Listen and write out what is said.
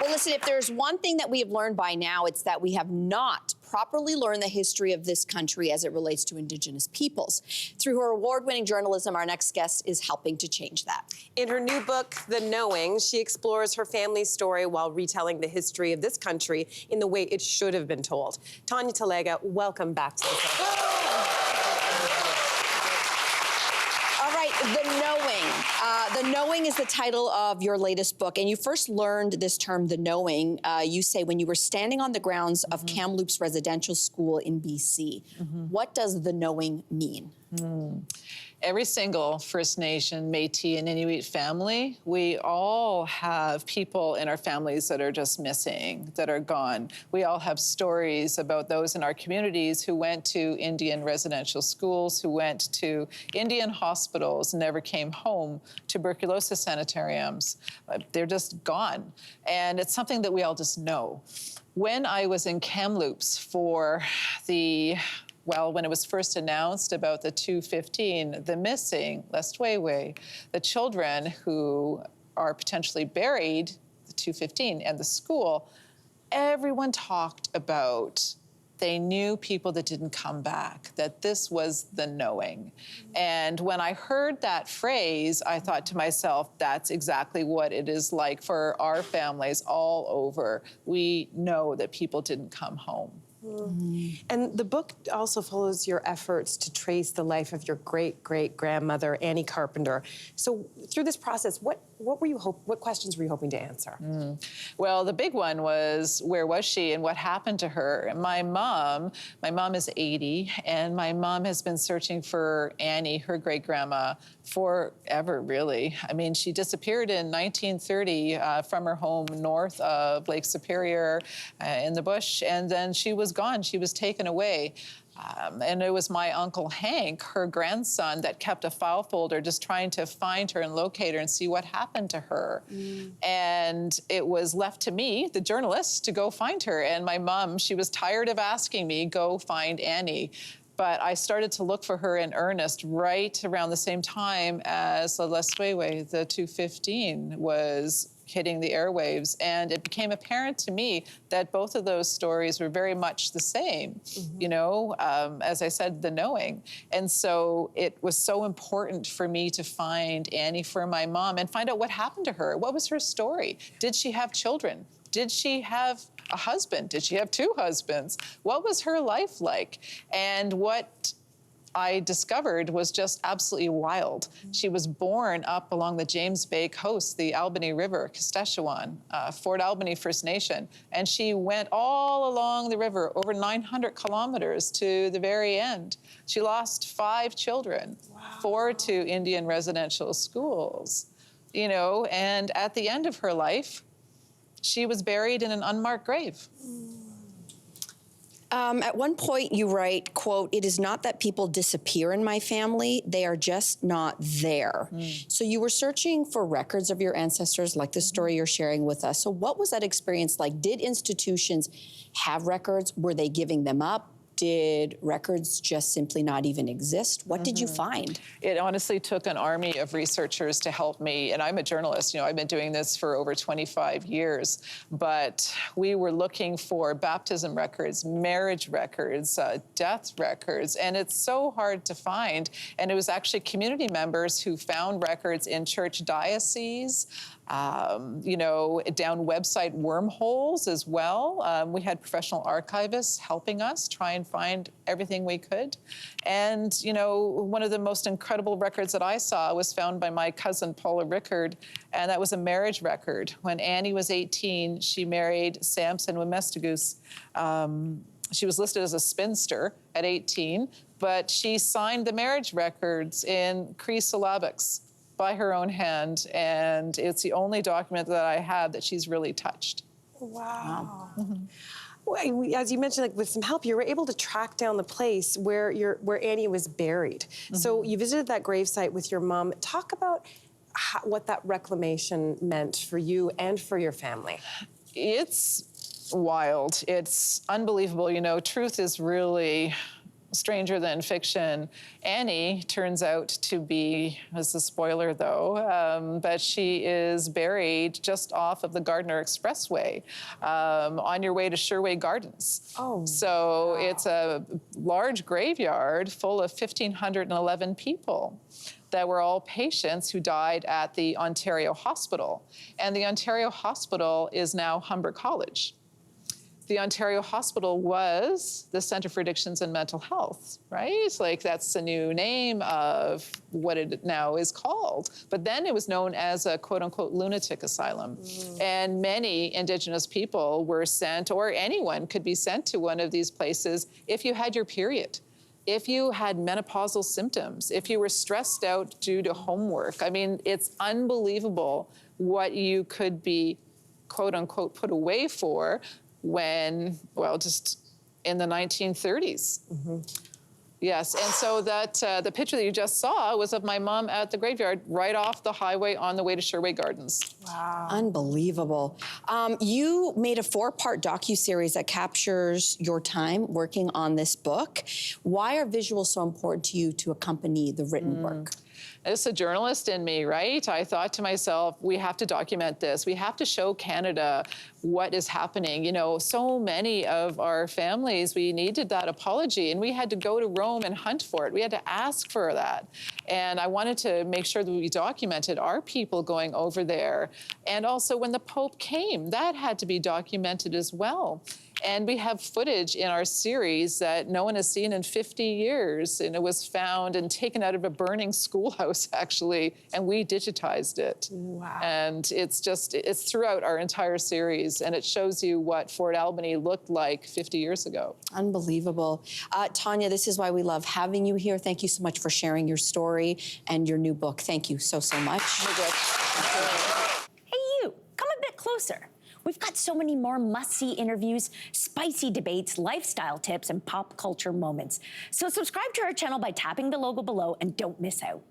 Well, listen, if there's one thing that we have learned by now, it's that we have not properly learned the history of this country as it relates to Indigenous peoples. Through her award-winning journalism, our next guest is helping to change that. In her new book, The Knowing, she explores her family's story while retelling the history of this country in the way it should have been told. Tanya Talaga, welcome back to the show. All right, The Knowing. The Knowing is the title of your latest book, and you first learned this term, The Knowing, you say, when you were standing on the grounds of Kamloops Residential School in BC. What does The Knowing mean? Every single First Nation, Métis, and Inuit family, we all have people in our families that are just missing, that are gone. We all have stories about those in our communities who went to Indian residential schools, who went to Indian hospitals, never came home, tuberculosis sanitariums. They're just gone. And it's something that we all just know. When I was in Kamloops for when it was first announced about the 215, the missing, Lestwaywe, the children who are potentially buried, the 215, and the school, everyone talked about, they knew people that didn't come back, that this was the knowing. And when I heard that phrase, I thought to myself, that's exactly what it is like for our families all over. We know that people didn't come home. And the book also follows your efforts to trace the life of your great-great-grandmother, Annie Carpenter. So through this process, what questions were you hoping to answer? Well, the big one was, where was she and what happened to her? My mom is 80, and my mom has been searching for Annie, her great-grandma, forever, really. I mean, she disappeared in 1930 from her home north of Lake Superior in the bush, and then she was gone. She was taken away. And it was my Uncle Hank, her grandson, that kept a file folder just trying to find her and locate her and see what happened to her. And it was left to me, the journalist, to go find her. And my mom, she was tired of asking me, go find Annie. But I started to look for her in earnest right around the same time as the Lestwaywe, the 215, was hitting the airwaves. And it became apparent to me that both of those stories were very much the same, you know, as I said, the knowing. And so it was so important for me to find Annie for my mom and find out what happened to her. What was her story? Did she have children? Did she have a husband? Did she have two husbands? What was her life like? And what I discovered was just absolutely wild. She was born up along the James Bay coast, the Albany River, Saskatchewan, Fort Albany First Nation. And she went all along the river, over 900 kilometers to the very end. She lost 5 children, 4 to Indian residential schools, you know, and at the end of her life, she was buried in an unmarked grave. At one point you write, quote, "It is not that people disappear in my family, they are just not there." So you were searching for records of your ancestors, like the story you're sharing with us. So what was that experience like? Did institutions have records? Were they giving them up? Did records just simply not even exist? What did you find? It honestly took an army of researchers to help me. And I'm a journalist, you know, I've been doing this for over 25 years. But we were looking for baptism records, marriage records, death records, and it's so hard to find. And it was actually community members who found records in church dioceses, you know, down website wormholes as well. We had professional archivists helping us try and find everything we could. And, you know, one of the most incredible records that I saw was found by my cousin, Paula Rickard, and that was a marriage record. When Annie was 18, she married Samson Wemestigus. She was listed as a spinster at 18, but she signed the marriage records in Cree syllabics by her own hand, and it's the only document that I have that she's really touched. Wow. Well, as you mentioned, like, with some help, you were able to track down the place where Annie was buried. So you visited that gravesite with your mom. Talk about what that reclamation meant for you and for your family. It's wild. It's unbelievable. You know, truth is really stranger than fiction. Annie turns out to be, as a spoiler though, but she is buried just off of the Gardiner Expressway on your way to Sherway Gardens. Oh, so it's a large graveyard full of 1,511 people that were all patients who died at the Ontario Hospital. And the Ontario Hospital is now Humber College. The Ontario Hospital was the Centre for Addictions and Mental Health, right? Like that's the new name of what it now is called. But then it was known as a quote unquote lunatic asylum. And many Indigenous people were sent, or anyone could be sent to one of these places if you had your period, if you had menopausal symptoms, if you were stressed out due to homework. I mean, it's unbelievable what you could be quote unquote put away for when, well, just in the 1930s. Yes, and so that the picture that you just saw was of my mom at the graveyard right off the highway on the way to Sherway Gardens. wow. Unbelievable. You made a 4-part docuseries that captures your time working on this book. Why are visuals so important to you to accompany the written work? As a journalist in me, right? I thought to myself, we have to document this. We have to show Canada what is happening. You know, so many of our families, we needed that apology and we had to go to Rome and hunt for it. We had to ask for that. And I wanted to make sure that we documented our people going over there. And also when the Pope came, that had to be documented as well. And we have footage in our series that no one has seen in 50 years. And it was found and taken out of a burning schoolhouse, actually, and we digitized it. Wow. And it's throughout our entire series, and it shows you what Fort Albany looked like 50 years ago. Unbelievable. Tanya, this is why we love having you here. Thank you so much for sharing your story and your new book. Thank you so, so much. Hey, you, come a bit closer. We've got so many more must-see interviews, spicy debates, lifestyle tips, and pop culture moments. So subscribe to our channel by tapping the logo below and don't miss out.